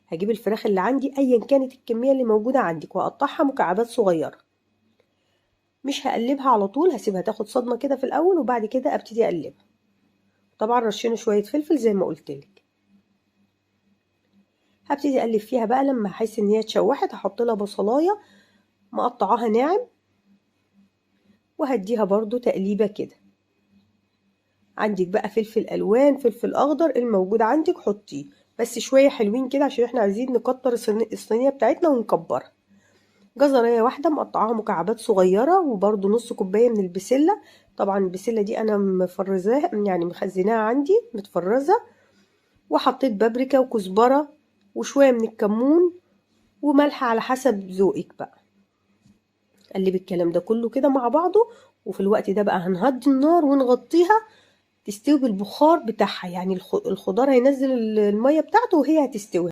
هجيب الفراخ اللي عندي ايا كانت الكميه اللي موجوده عندك واقطعها مكعبات صغيره. مش هقلبها على طول، هسيبها تاخد صدمه كده في الاول وبعد كده ابتدي اقلبها. طبعا رشينا شويه فلفل زي ما قلت لك. هبتدي اقلب فيها بقى لما احس ان هي اتشوحت، هحط لها بصلايه مقطعاها ناعم وهديها برضو تقليبه كده. عندك بقى فلفل الوان، فلفل اخضر، الموجود عندك حطيه، بس شويه حلوين كده عشان احنا عايزين نكتر الصينيه بتاعتنا ونكبرها. جزرية واحدة مقطعاها مكعبات صغيرة، وبرضو نص كوباية من البسلة. طبعا البسلة دي انا مفرزاها، يعني مخزناها عندي متفرزة. وحطيت بابريكا وكزبرة وشوية من الكمون وملح على حسب ذوقك بقى. قلبي الكلام ده كله كده مع بعضه، وفي الوقت ده بقى هنهدي النار ونغطيها تستوي بالبخار بتاعها، يعني الخضار هينزل المية بتاعته وهي هتستوي.